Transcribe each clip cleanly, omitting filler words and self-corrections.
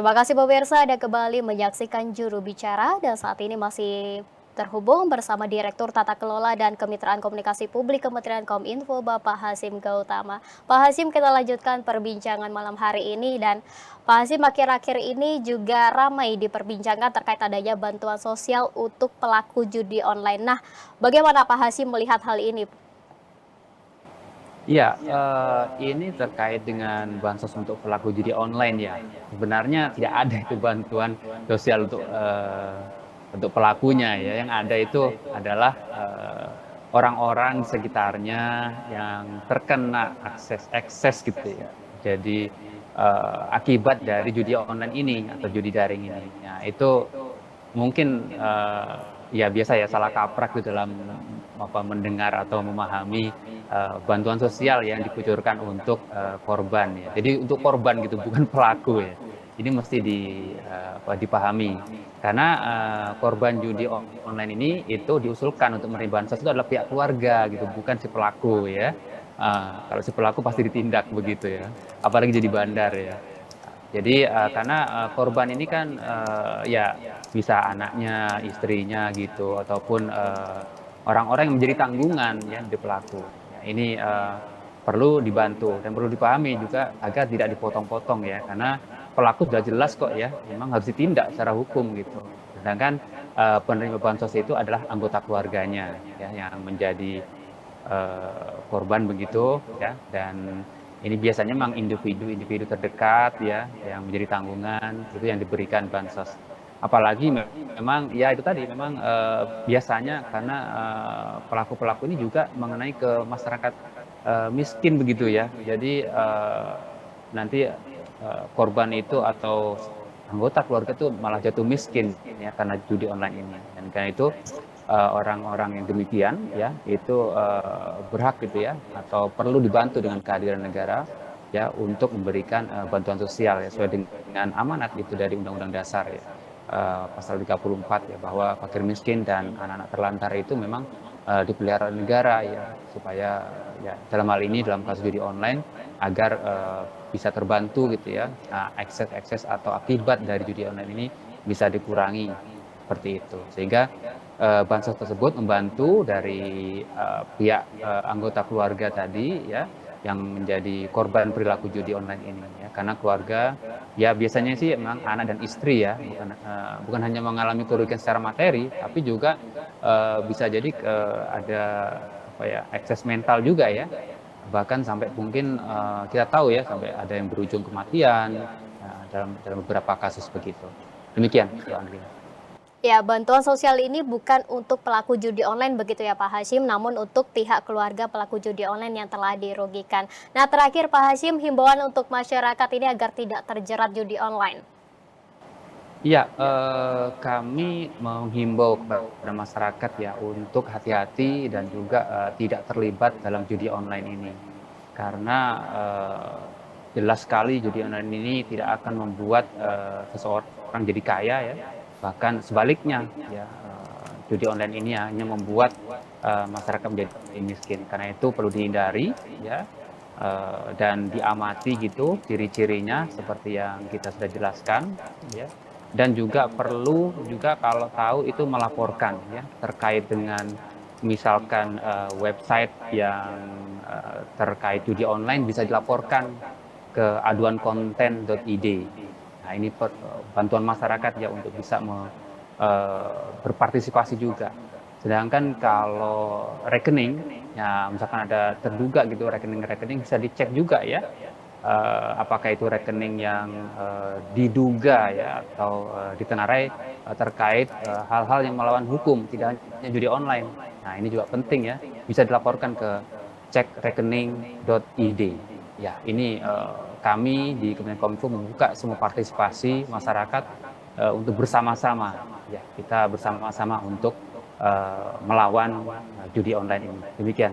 Terima kasih pemirsa Anda kembali menyaksikan Juru Bicara dan saat ini masih terhubung bersama Direktur Tata Kelola dan Kemitraan Komunikasi Publik Kementerian Kominfo Bapak Hasyim Gautama. Pak Hasyim, kita lanjutkan perbincangan malam hari ini dan Pak Hasyim, akhir-akhir ini juga ramai diperbincangkan terkait adanya bantuan sosial untuk pelaku judi online. Nah, bagaimana Pak Hasyim melihat hal ini? Iya, ini terkait dengan bansos untuk pelaku judi online ya. Sebenarnya tidak ada itu bantuan sosial untuk pelakunya ya. Yang ada itu adalah orang-orang sekitarnya yang terkena akses gitu ya. Jadi akibat dari judi online ini atau judi daring ini. Ya, itu mungkin ya biasa ya salah kaprah gitu dalam mendengar atau memahami bantuan sosial yang dikucurkan untuk korban ya. Jadi untuk korban gitu bukan pelaku ya. Ini mesti dipahami karena korban judi online ini itu diusulkan untuk menerima bansos itu adalah pihak keluarga gitu, bukan si pelaku ya. Kalau si pelaku pasti ditindak begitu ya, apalagi jadi bandar ya. Jadi karena korban ini kan ya bisa anaknya, istrinya gitu, ataupun orang-orang yang menjadi tanggungan ya di pelaku. Ya, ini perlu dibantu dan perlu dipahami juga agar tidak dipotong-potong ya, karena pelaku sudah jelas kok ya, memang harus ditindak secara hukum gitu. Sedangkan penerima bansos itu adalah anggota keluarganya ya yang menjadi korban begitu ya, dan ini biasanya memang individu terdekat ya yang menjadi tanggungan itu yang diberikan bansos. Apalagi memang ya itu tadi memang biasanya karena pelaku-pelaku ini juga mengenai ke masyarakat miskin begitu ya. Jadi nanti korban itu atau anggota keluarga itu malah jatuh miskin ya karena judi online ini. Dan karena itu orang-orang yang demikian ya itu berhak gitu ya atau perlu dibantu dengan kehadiran negara ya untuk memberikan bantuan sosial ya sesuai dengan amanat itu dari Undang-Undang Dasar ya pasal 34 ya bahwa fakir miskin dan anak-anak terlantar itu memang dipelihara negara ya supaya ya dalam hal ini dalam kasus judi online agar bisa terbantu gitu ya akses atau akibat dari judi online ini bisa dikurangi seperti itu sehingga bansos tersebut membantu dari pihak anggota keluarga tadi ya yang menjadi korban perilaku judi online ini ya karena keluarga ya biasanya sih memang anak dan istri ya bukan hanya mengalami kerugian secara materi tapi juga bisa jadi ada apa ya akses mental juga ya bahkan sampai mungkin kita tahu ya sampai ada yang berujung kematian dalam beberapa kasus begitu demikian ya Andri. Ya, bantuan sosial ini bukan untuk pelaku judi online begitu ya Pak Hasyim, namun untuk pihak keluarga pelaku judi online yang telah dirugikan. Nah, terakhir Pak Hasyim, himbauan untuk masyarakat ini agar tidak terjerat judi online. Iya, kami menghimbau kepada masyarakat ya untuk hati-hati dan juga tidak terlibat dalam judi online ini. Karena jelas sekali judi online ini tidak akan membuat seseorang jadi kaya ya. Bahkan sebaliknya ya, judi online ini hanya membuat masyarakat menjadi miskin. Karena itu perlu dihindari ya. Dan diamati gitu ciri-cirinya seperti yang kita sudah jelaskan ya dan juga perlu juga kalau tahu itu melaporkan ya terkait dengan misalkan website yang terkait judi online bisa dilaporkan ke aduankonten.id. Nah ini bantuan masyarakat ya untuk bisa berpartisipasi juga. Sedangkan kalau rekening ya misalkan ada terduga gitu rekening-rekening bisa dicek juga ya apakah itu rekening yang diduga ya atau ditenarai terkait hal-hal yang melawan hukum tidak hanya judi online. Nah ini juga penting ya bisa dilaporkan ke cekrekening.id. Ya ini kami di Kementerian Kominfo membuka semua partisipasi masyarakat untuk bersama-sama ya kita bersama-sama untuk melawan judi online ini. Demikian.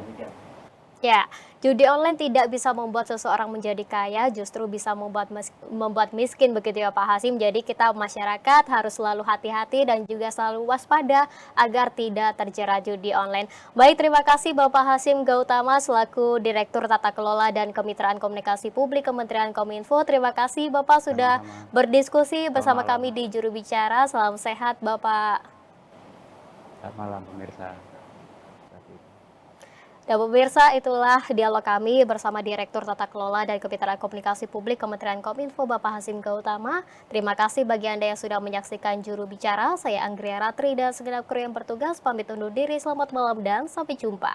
Ya, judi online tidak bisa membuat seseorang menjadi kaya, justru bisa membuat miskin begitu ya Pak Hasim. Jadi kita masyarakat harus selalu hati-hati dan juga selalu waspada agar tidak terjerat judi online. Baik, terima kasih Bapak Hasim Gautama selaku Direktur Tata Kelola dan Kemitraan Komunikasi Publik Kementerian Kominfo. Terima kasih Bapak sudah Sama-sama. berdiskusi Selamat bersama malam. kami di Juru Bicara. Salam sehat Bapak. Selamat malam pemirsa. Dan pemirsa, itulah dialog kami bersama Direktur Tata Kelola dan Kemitraan Komunikasi Publik Kementerian Kominfo, Bapak Hasim Gautama. Terima kasih bagi Anda yang sudah menyaksikan Juru Bicara. Saya Anggria Ratri dan segenap kru yang bertugas pamit undur diri. Selamat malam dan sampai jumpa.